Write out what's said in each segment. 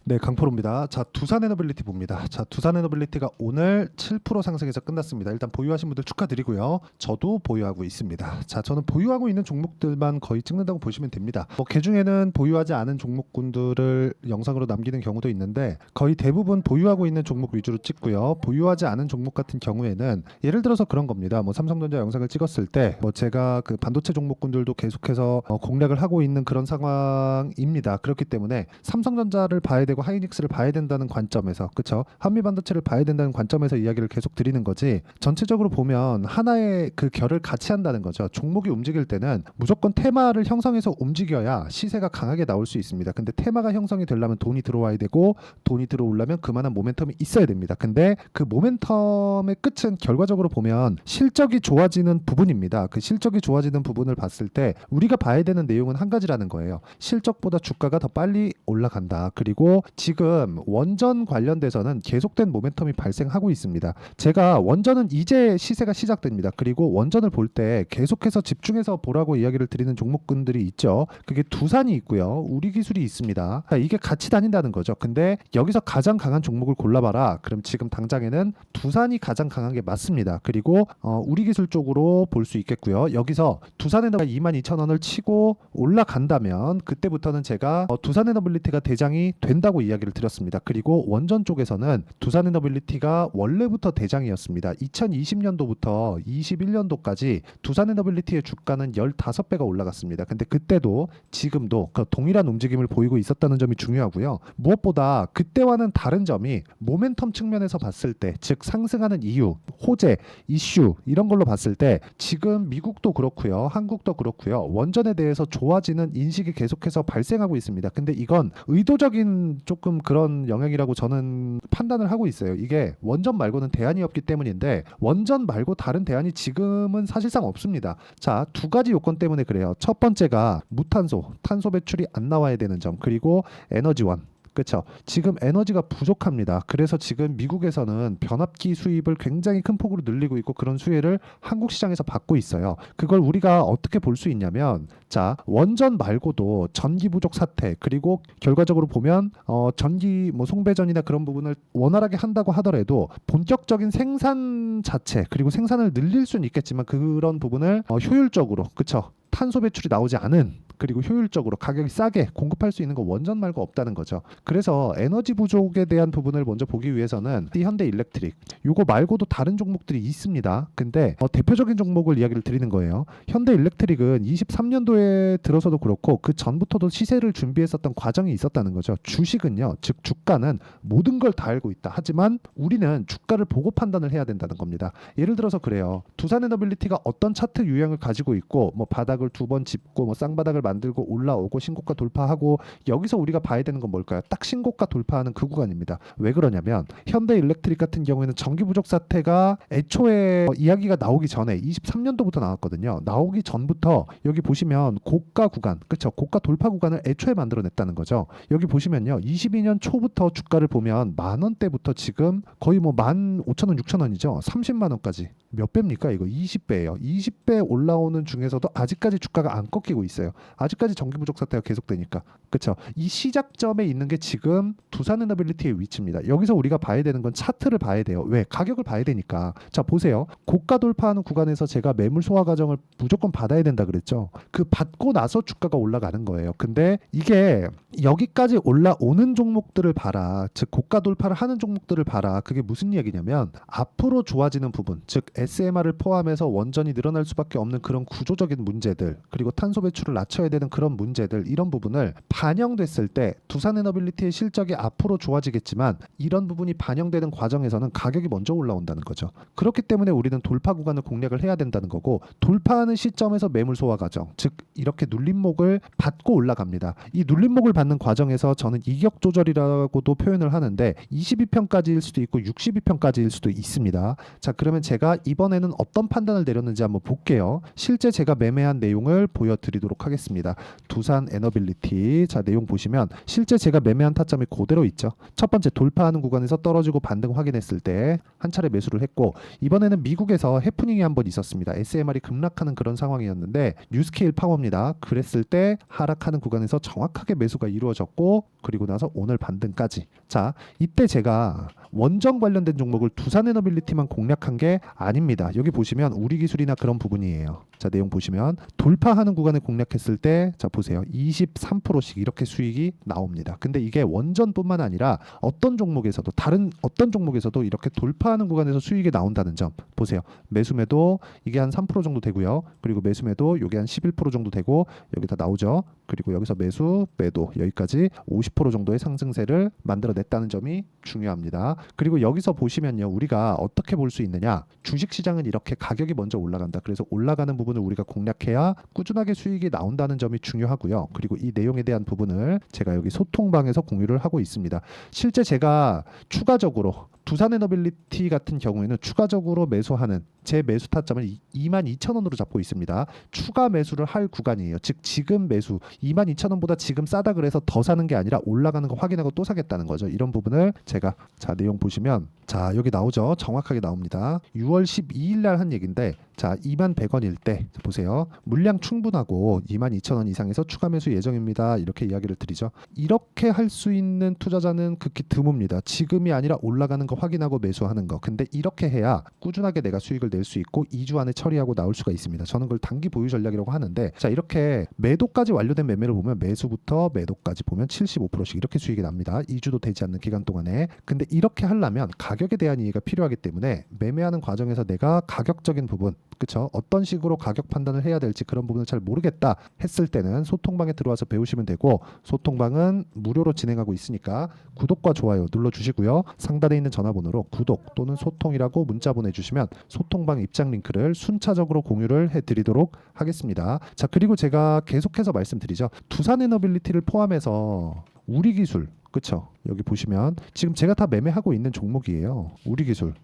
네, 강포로입니다. 자, 두산에너빌리티 봅니다. 자, 두산에너빌리티가 오늘 7% 상승해서 끝났습니다. 일단 보유하신 분들 축하드리고요. 저도 보유하고 있습니다. 자, 저는 보유하고 있는 종목들만 거의 찍는다고 보시면 됩니다. 그중에는 보유하지 않은 종목군들을 영상으로 남기는 경우도 있는데 거의 대부분 보유하고 있는 종목 위주로 찍고요. 보유하지 않은 종목 같은 경우에는 예를 들어서 그런 겁니다. 삼성전자 영상을 찍었을 때 제가 그 반도체 종목군들도 계속해서 공략을 하고 있는 그런 상황입니다. 그렇기 때문에 삼성전자를 봐야 되고 하이닉스를 봐야 된다는 관점에서, 그렇죠? 한미반도체를 봐야 된다는 관점에서 이야기를 계속 드리는 거지, 전체적으로 보면 하나의 그 결을 같이 한다는 거죠. 종목이 움직일 때는 무조건 테마를 형성해서 움직여야 시세가 강하게 나올 수 있습니다. 근데 테마가 형성이 되려면 돈이 들어와야 되고, 돈이 들어오려면 그만한 모멘텀이 있어야 됩니다. 근데 그 모멘텀의 끝은 결과적으로 보면 실적이 좋아지는 부분입니다. 그 실적이 좋아지는 부분을 봤을 때 우리가 봐야 되는 내용은 한 가지라는 거예요. 실적보다 주가가 더 빨리 올라간다. 그리고 지금 원전 관련돼서는 계속된 모멘텀이 발생하고 있습니다. 제가 원전은 이제 시세가 시작됩니다. 그리고 원전을 볼 때 계속해서 집중해서 보라고 이야기를 드리는 종목군들이 있죠. 그게 두산이 있고요. 우리기술이 있습니다. 이게 같이 다닌다는 거죠. 근데 여기서 가장 강한 종목을 골라봐라. 그럼 지금 당장에는 두산이 가장 강한 게 맞습니다. 그리고 우리기술 쪽으로 볼 수 있겠고요. 여기서 두산에너가 22,000원을 치고 올라간다면 그때부터는 제가 두산에너빌리티가 대장이 된다고 이야기를 드렸습니다. 그리고 원전 쪽에서는 두산에너빌리티가 원래부터 대장이었습니다. 2020년도부터 21년도까지 두산에너빌리티의 주가는 15배가 올라갔습니다. 근데 그때도 지금도 그 동일한 움직임을 보이고 있었다는 점이 중요하고요. 무엇보다 그때와는 다른 점이 모멘텀 측면에서 봤을 때, 즉 상승하는 이유, 호재, 이슈 이런 걸로 봤을 때 지금 미국도 그렇고요. 한국도 그렇고요. 원전에 대해서 좋아지는 인식이 계속해서 발생하고 있습니다. 근데 이건 의도적인 조금 그런 영향이라고 저는 판단을 하고 있어요. 이게 원전 말고는 대안이 없기 때문인데, 원전 말고 다른 대안이 지금은 사실상 없습니다. 자, 두 가지 요건 때문에 그래요. 첫 번째가 무탄소, 탄소 배출이 안 나와야 되는 점, 그리고 에너지원. 그렇죠. 지금 에너지가 부족합니다. 그래서 지금 미국에서는 변압기 수입을 굉장히 큰 폭으로 늘리고 있고, 그런 수혜를 한국 시장에서 받고 있어요. 그걸 우리가 어떻게 볼 수 있냐면, 자, 원전 말고도 전기 부족 사태, 그리고 결과적으로 보면 전기 송배전이나 그런 부분을 원활하게 한다고 하더라도 본격적인 생산 자체, 그리고 생산을 늘릴 수는 있겠지만 그런 부분을 효율적으로, 그렇죠, 탄소 배출이 나오지 않은, 그리고 효율적으로 가격이 싸게 공급할 수 있는 거 원전 말고 없다는 거죠. 그래서 에너지 부족에 대한 부분을 먼저 보기 위해서는 이 현대 일렉트릭, 요거 말고도 다른 종목들이 있습니다. 근데 대표적인 종목을 이야기를 드리는 거예요. 현대 일렉트릭은 23년도에 들어서도 그렇고 그 전부터도 시세를 준비했었던 과정이 있었다는 거죠. 주식은요, 즉 주가는 모든 걸 다 알고 있다. 하지만 우리는 주가를 보고 판단을 해야 된다는 겁니다. 예를 들어서 그래요. 두산에너빌리티가 어떤 차트 유형을 가지고 있고, 바닥을 두 번 짚고 쌍바닥을 만들고 올라오고 신고가 돌파하고, 여기서 우리가 봐야 되는 건 뭘까요? 딱 신고가 돌파하는 그 구간입니다. 왜 그러냐면 현대 일렉트릭 같은 경우에는 전기 부족 사태가 애초에 이야기가 나오기 전에 23년도부터 나왔거든요. 나오기 전부터 여기 보시면 고가 구간, 그렇죠? 고가 돌파 구간을 애초에 만들어냈다는 거죠. 여기 보시면요, 22년 초부터 주가를 보면 만 원대부터 지금 거의 15,000원, 6,000원이죠. 30만 원까지. 몇 배입니까? 이거 20배예요. 20배 올라오는 중에서도 아직까지 주가가 안 꺾이고 있어요. 아직까지 전기 부족 사태가 계속되니까. 그렇죠? 이 시작점에 있는 게 지금 두산에너빌리티의 위치입니다. 여기서 우리가 봐야 되는 건 차트를 봐야 돼요. 왜? 가격을 봐야 되니까. 자, 보세요. 고가 돌파하는 구간에서 제가 매물 소화 과정을 무조건 받아야 된다 그랬죠. 그 받고 나서 주가가 올라가는 거예요. 근데 이게 여기까지 올라오는 종목들을 봐라. 즉 고가 돌파를 하는 종목들을 봐라. 그게 무슨 얘기냐면 앞으로 좋아지는 부분, 즉 SMR을 포함해서 원전이 늘어날 수밖에 없는 그런 구조적인 문제들, 그리고 탄소 배출을 낮춰야 되는 그런 문제들, 이런 부분을 반영됐을 때 두산에너빌리티의 실적이 앞으로 좋아지겠지만 이런 부분이 반영되는 과정에서는 가격이 먼저 올라온다는 거죠. 그렇기 때문에 우리는 돌파 구간을 공략을 해야 된다는 거고, 돌파하는 시점에서 매물 소화 과정, 즉 이렇게 눌림목을 받고 올라갑니다. 이 눌림목을 받는 과정에서 저는 이격 조절이라고도 표현을 하는데 22편까지일 수도 있고 62편까지일 수도 있습니다. 자, 그러면 제가 이 이번에는 어떤 판단을 내렸는지 한번 볼게요. 실제 제가 매매한 내용을 보여드리도록 하겠습니다. 두산 에너빌리티. 자, 내용 보시면 실제 제가 매매한 타점이 그대로 있죠. 첫 번째 돌파하는 구간에서 떨어지고 반등 확인했을 때 한 차례 매수를 했고, 이번에는 미국에서 해프닝이 한번 있었습니다. SMR이 급락하는 그런 상황이었는데 뉴스케일 파워입니다. 그랬을 때 하락하는 구간에서 정확하게 매수가 이루어졌고, 그리고 나서 오늘 반등까지. 자, 이때 제가 원전 관련된 종목을 두산에너빌리티만 공략한 게 아닙니다. 여기 보시면 우리기술이나 그런 부분이에요. 자, 내용 보시면 돌파하는 구간을 공략했을 때, 자 보세요, 23%씩 이렇게 수익이 나옵니다. 근데 이게 원전뿐만 아니라 어떤 종목에서도, 다른 어떤 종목에서도 이렇게 돌파하는 구간에서 수익이 나온다는 점 보세요. 매수매도 이게 한 3% 정도 되고요. 그리고 매수매도 이게 한 11% 정도 되고, 여기 다 나오죠. 그리고 여기서 매수 매도 여기까지 50% 정도의 상승세를 만들어냈다는 점이 중요합니다. 그리고 여기서 보시면요, 우리가 어떻게 볼 수 있느냐, 주식시장은 이렇게 가격이 먼저 올라간다. 그래서 올라가는 부분을 우리가 공략해야 꾸준하게 수익이 나온다는 점이 중요하고요. 그리고 이 내용에 대한 부분을 제가 여기 소통방에서 공유를 하고 있습니다. 실제 제가 추가적으로 두산에너빌리티 같은 경우에는 추가적으로 매수하는 제 매수 타점을 22,000원으로 잡고 있습니다. 추가 매수를 할 구간이에요. 즉 지금 매수 22,000원보다 지금 싸다 그래서 더 사는 게 아니라 올라가는 거 확인하고 또 사겠다는 거죠. 이런 부분을 제가, 자 내용 보시면, 자 여기 나오죠. 정확하게 나옵니다. 6월 12일 날 한 얘기인데, 자 21,100원일 때 보세요. 물량 충분하고 22,000원 이상에서 추가 매수 예정입니다. 이렇게 이야기를 드리죠. 이렇게 할 수 있는 투자자는 극히 드뭅니다. 지금이 아니라 올라가는 거 확인하고 매수하는 거. 근데 이렇게 해야 꾸준하게 내가 수익을 낼 수 있고 2주 안에 처리하고 나올 수가 있습니다. 저는 그걸 단기 보유 전략이라고 하는데, 자 이렇게 매도까지 완료된 매매를 보면 매수부터 매도까지 보면 75%씩 이렇게 수익이 납니다. 2주도 되지 않는 기간 동안에. 근데 이렇게 하려면 가격에 대한 이해가 필요하기 때문에 매매하는 과정에서 내가 가격적인 부분, 그쵸? 어떤 식으로 가격 판단을 해야 될지 그런 부분을 잘 모르겠다 했을 때는 소통방에 들어와서 배우시면 되고, 소통방은 무료로 진행하고 있으니까 구독과 좋아요 눌러주시고요. 상단에 있는 전화번호로 구독 또는 소통이라고 문자 보내주시면 소통방 입장 링크를 순차적으로 공유를 해드리도록 하겠습니다. 자, 그리고 제가 계속해서 말씀드리죠. 두산에너빌리티를 포함해서 우리기술, 그쵸? 여기 보시면 지금 제가 다 매매하고 있는 종목이에요. 우리기술,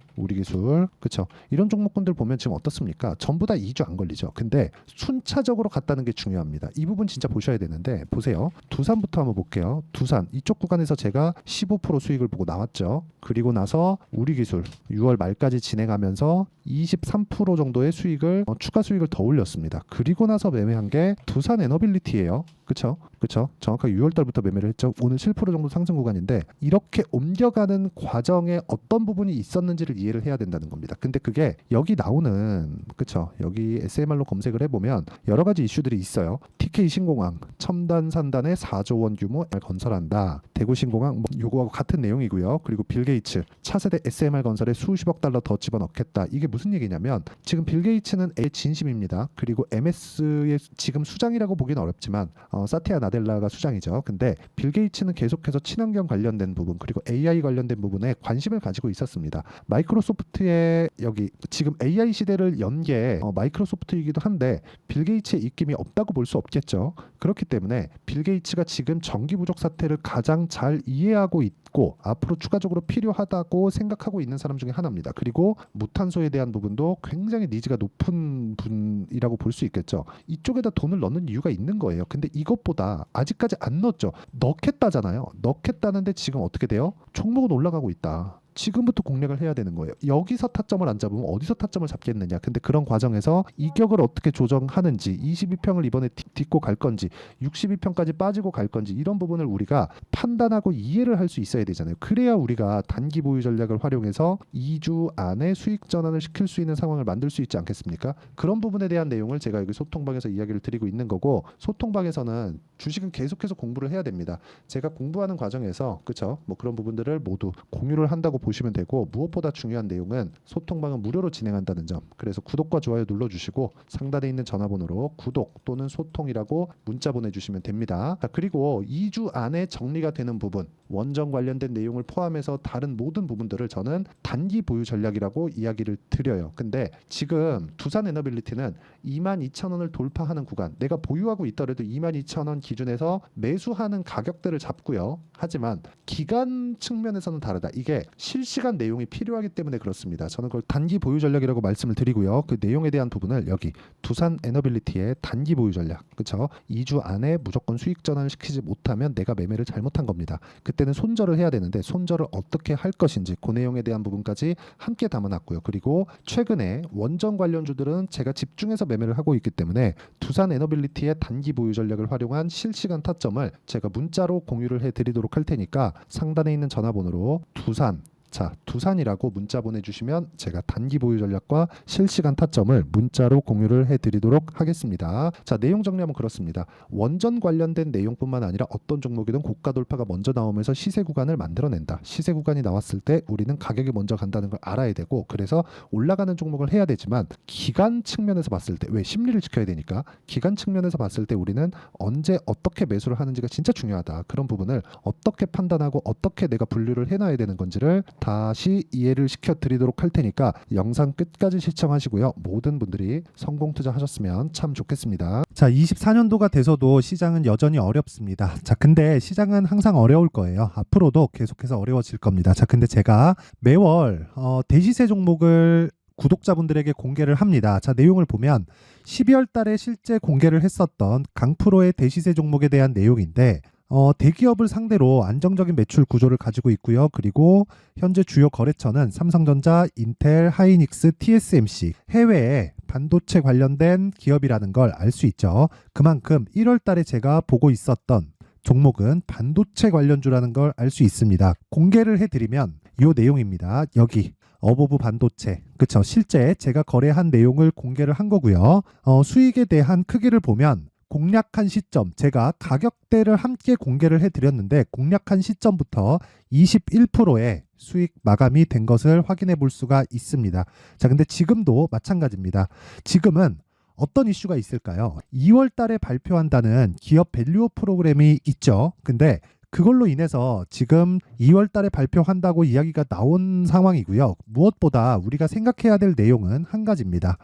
그쵸? 이런 종목군들 보면 지금 어떻습니까? 전부 다 2주 안 걸리죠. 근데 순차적으로 갔다는 게 중요합니다. 이 부분 진짜 보셔야 되는데, 보세요. 두산부터 한번 볼게요. 두산 이쪽 구간에서 제가 15% 수익을 보고 나왔죠. 그리고 나서 우리기술 6월 말까지 진행하면서 23% 정도의 수익을, 추가 수익을 더 올렸습니다. 그리고 나서 매매한 게 두산에너빌리티예요. 그쵸? 정확하게 6월 달부터 매매를 했죠. 오늘 7% 정도 상승 구간인데, 이렇게 옮겨가는 과정에 어떤 부분이 있었는지를 이해를 해야 된다는 겁니다. 근데 그게 여기 나오는, 그쵸? 여기 SMR로 검색을 해보면 여러 가지 이슈들이 있어요. TK 신공항 첨단 산단의 4조 원 규모 건설한다. 대구 신공항 뭐 요거하고 같은 내용이고요. 그리고 빌 게이츠 차세대 SMR 건설에 수십억 달러 더 집어넣겠다. 이게 무슨 얘기냐면, 지금 빌 게이츠는 A의 진심입니다. 그리고 MS의 지금 수장이라고 보기는 어렵지만 사티아 나델라가 수장이죠. 근데 빌 게이츠는 계속해서 친환경 관련된 부분, 그리고 AI 관련된 부분에 관심을 가지고 있었습니다. 마이크로소프트의 여기 지금 AI 시대를 연 게 마이크로소프트이기도 한데, 빌 게이츠의 입김이 없다고 볼 수 없겠죠. 그렇기 때문에 빌 게이츠가 지금 전기 부족 사태를 가장 잘 이해하고 있고 앞으로 추가적으로 필요하다고 생각하고 있는 사람 중에 하나입니다. 그리고 무탄소에 대한 부분도 굉장히 니즈가 높은 분이라고 볼 수 있겠죠. 이쪽에다 돈을 넣는 이유가 있는 거예요. 근데 이것보다 아직까지 안 넣었죠. 넣겠다잖아요. 넣겠다는데 지금 어떻게 돼요? 종목은 올라가고 있다. 지금부터 공략을 해야 되는 거예요. 여기서 타점을 안 잡으면 어디서 타점을 잡겠느냐. 근데 그런 과정에서 이격을 어떻게 조정하는지, 22평을 이번에 딛고 갈 건지 62평까지 빠지고 갈 건지, 이런 부분을 우리가 판단하고 이해를 할 수 있어야 되잖아요. 그래야 우리가 단기 보유 전략을 활용해서 2주 안에 수익 전환을 시킬 수 있는 상황을 만들 수 있지 않겠습니까? 그런 부분에 대한 내용을 제가 여기 소통방에서 이야기를 드리고 있는 거고, 소통방에서는 주식은 계속해서 공부를 해야 됩니다. 제가 공부하는 과정에서, 그쵸? 뭐 그런 부분들을 모두 공유를 한다고 보시면 되고, 무엇보다 중요한 내용은 소통방은 무료로 진행한다는 점. 그래서 구독과 좋아요 눌러주시고 상단에 있는 전화번호로 구독 또는 소통이라고 문자 보내주시면 됩니다. 자, 그리고 2주 안에 정리가 되는 부분, 원전 관련된 내용을 포함해서 다른 모든 부분들을 저는 단기 보유 전략이라고 이야기를 드려요. 근데 지금 두산에너빌리티는 22,000원을 돌파하는 구간, 내가 보유하고 있더라도 22,000원 기준에서 매수하는 가격대를 잡고요. 하지만 기간 측면에서는 다르다. 이게 실시간 내용이 필요하기 때문에 그렇습니다. 저는 그걸 단기 보유 전략이라고 말씀을 드리고요. 그 내용에 대한 부분을 여기 두산 에너빌리티의 단기 보유 전략, 그렇죠? 2주 안에 무조건 수익 전환을 시키지 못하면 내가 매매를 잘못한 겁니다. 그때는 손절을 해야 되는데 손절을 어떻게 할 것인지 그 내용에 대한 부분까지 함께 담아놨고요. 그리고 최근에 원전 관련주들은 제가 집중해서 매매를 하고 있기 때문에 두산 에너빌리티의 단기 보유 전략을 활용한 실시간 타점을 제가 문자로 공유를 해드리도록 할 테니까 상단에 있는 전화번호로 두산이라고 문자 보내주시면 제가 단기 보유 전략과 실시간 타점을 문자로 공유를 해드리도록 하겠습니다. 자, 내용 정리하면 그렇습니다. 원전 관련된 내용뿐만 아니라 어떤 종목이든 고가 돌파가 먼저 나오면서 시세 구간을 만들어낸다. 시세 구간이 나왔을 때 우리는 가격이 먼저 간다는 걸 알아야 되고, 그래서 올라가는 종목을 해야 되지만 기간 측면에서 봤을 때, 왜 심리를 지켜야 되니까, 기간 측면에서 봤을 때 우리는 언제 어떻게 매수를 하는지가 진짜 중요하다. 그런 부분을 어떻게 판단하고 어떻게 내가 분류를 해놔야 되는 건지를 다시 이해를 시켜드리도록 할 테니까 영상 끝까지 시청하시고요. 모든 분들이 성공 투자하셨으면 참 좋겠습니다. 자, 24년도가 돼서도 시장은 여전히 어렵습니다. 자, 근데 시장은 항상 어려울 거예요. 앞으로도 계속해서 어려워질 겁니다. 자, 근데 제가 매월 대시세 종목을 구독자분들에게 공개를 합니다. 자, 내용을 보면 12월 달에 실제 공개를 했었던 강프로의 대시세 종목에 대한 내용인데, 대기업을 상대로 안정적인 매출 구조를 가지고 있고요. 그리고 현재 주요 거래처는 삼성전자, 인텔, 하이닉스, TSMC, 해외에 반도체 관련된 기업이라는 걸 알 수 있죠. 그만큼 1월 달에 제가 보고 있었던 종목은 반도체 관련주라는 걸 알 수 있습니다. 공개를 해드리면 이 내용입니다. 여기 어보브 반도체, 그쵸? 실제 제가 거래한 내용을 공개를 한 거고요. 수익에 대한 크기를 보면 공략한 시점, 제가 가격대를 함께 공개를 해드렸는데 공략한 시점부터 21%의 수익 마감이 된 것을 확인해 볼 수가 있습니다. 자, 근데 지금도 마찬가지입니다. 지금은 어떤 이슈가 있을까요? 2월 달에 발표한다는 기업 밸류업 프로그램이 있죠. 근데 그걸로 인해서 지금 2월 달에 발표한다고 이야기가 나온 상황이고요. 무엇보다 우리가 생각해야 될 내용은 한 가지입니다.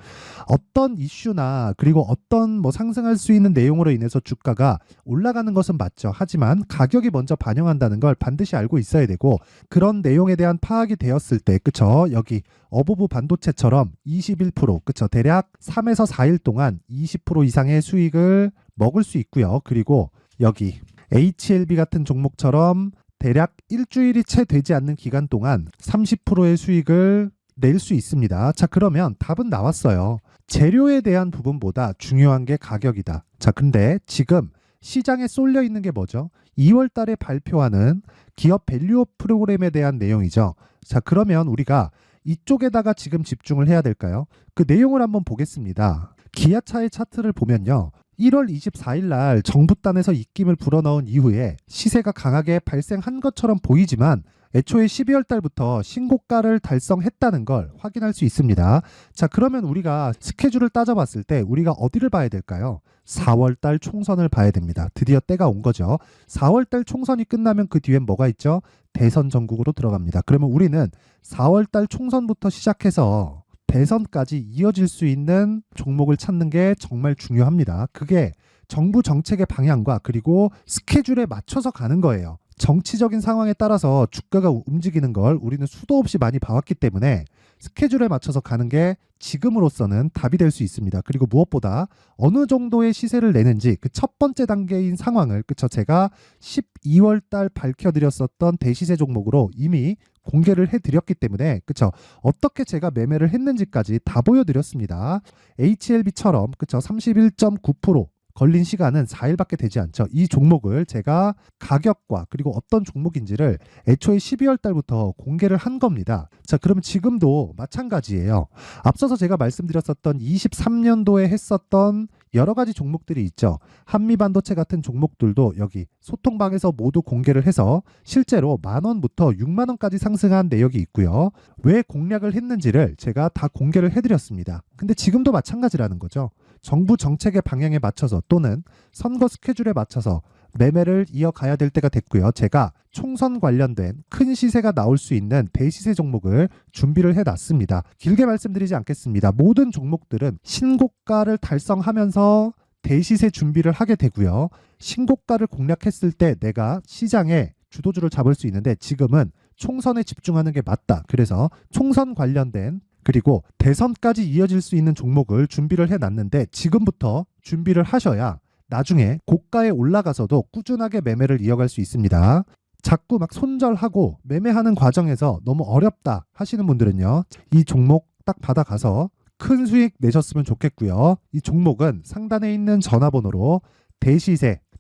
어떤 이슈나 그리고 어떤 상승할 수 있는 내용으로 인해서 주가가 올라가는 것은 맞죠. 하지만 가격이 먼저 반영한다는 걸 반드시 알고 있어야 되고, 그런 내용에 대한 파악이 되었을 때, 그쵸? 여기 어보브 반도체처럼 21%, 그쵸? 대략 3에서 4일 동안 20% 이상의 수익을 먹을 수 있고요. 그리고 여기 HLB 같은 종목처럼 대략 일주일이 채 되지 않는 기간 동안 30%의 수익을 낼 수 있습니다. 자, 그러면 답은 나왔어요. 재료에 대한 부분보다 중요한 게 가격이다. 자, 근데 지금 시장에 쏠려 있는 게 뭐죠? 2월 달에 발표하는 기업 밸류업 프로그램에 대한 내용이죠. 자, 그러면 우리가 이쪽에다가 지금 집중을 해야 될까요? 그 내용을 한번 보겠습니다. 기아차의 차트를 보면요. 1월 24일 날 정부단에서 입김을 불어넣은 이후에 시세가 강하게 발생한 것처럼 보이지만 애초에 12월 달부터 신고가를 달성했다는 걸 확인할 수 있습니다. 자, 그러면 우리가 스케줄을 따져봤을 때 우리가 어디를 봐야 될까요? 4월 달 총선을 봐야 됩니다. 드디어 때가 온 거죠. 4월 달 총선이 끝나면 그 뒤엔 뭐가 있죠? 대선 전국으로 들어갑니다. 그러면 우리는 4월 달 총선부터 시작해서 대선까지 이어질 수 있는 종목을 찾는 게 정말 중요합니다. 그게 정부 정책의 방향과 그리고 스케줄에 맞춰서 가는 거예요. 정치적인 상황에 따라서 주가가 움직이는 걸 우리는 수도 없이 많이 봐왔기 때문에 스케줄에 맞춰서 가는 게 지금으로서는 답이 될 수 있습니다. 그리고 무엇보다 어느 정도의 시세를 내는지 그 첫 번째 단계인 상황을, 그쵸? 제가 12월 달 밝혀드렸었던 대시세 종목으로 이미 공개를 해드렸기 때문에, 그쵸? 어떻게 제가 매매를 했는지까지 다 보여드렸습니다. HLB처럼, 그쵸? 31.9% 걸린 시간은 4일밖에 되지 않죠. 이 종목을 제가 가격과 그리고 어떤 종목인지를 애초에 12월 달부터 공개를 한 겁니다. 자, 그러면 지금도 마찬가지예요. 앞서서 제가 말씀드렸었던 23년도에 했었던 여러 가지 종목들이 있죠. 한미반도체 같은 종목들도 여기 소통방에서 모두 공개를 해서 실제로 10,000원부터 60,000원까지 상승한 내역이 있고요. 왜 공략을 했는지를 제가 다 공개를 해드렸습니다. 근데 지금도 마찬가지라는 거죠. 정부 정책의 방향에 맞춰서 또는 선거 스케줄에 맞춰서 매매를 이어가야 될 때가 됐고요. 제가 총선 관련된 큰 시세가 나올 수 있는 대시세 종목을 준비를 해놨습니다. 길게 말씀드리지 않겠습니다. 모든 종목들은 신고가를 달성하면서 대시세 준비를 하게 되고요. 신고가를 공략했을 때 내가 시장에 주도주를 잡을 수 있는데 지금은 총선에 집중하는 게 맞다. 그래서 총선 관련된 그리고 대선까지 이어질 수 있는 종목을 준비를 해놨는데 지금부터 준비를 하셔야 나중에 고가에 올라가서도 꾸준하게 매매를 이어갈 수 있습니다. 자꾸 막 손절하고 매매하는 과정에서 너무 어렵다 하시는 분들은요. 이 종목 딱 받아가서 큰 수익 내셨으면 좋겠고요. 이 종목은 상단에 있는 전화번호로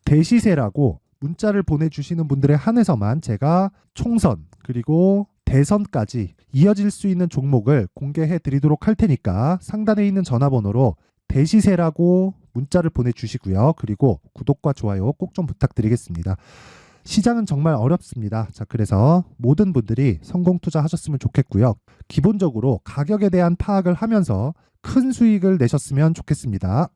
대시세라고 문자를 보내주시는 분들에 한해서만 제가 총선 그리고 대선까지 이어질 수 있는 종목을 공개해 드리도록 할 테니까 상단에 있는 전화번호로 대시세라고 문자를 보내주시고요. 그리고 구독과 좋아요 꼭 좀 부탁드리겠습니다. 시장은 정말 어렵습니다. 자, 그래서 모든 분들이 성공 투자하셨으면 좋겠고요. 기본적으로 가격에 대한 파악을 하면서 큰 수익을 내셨으면 좋겠습니다.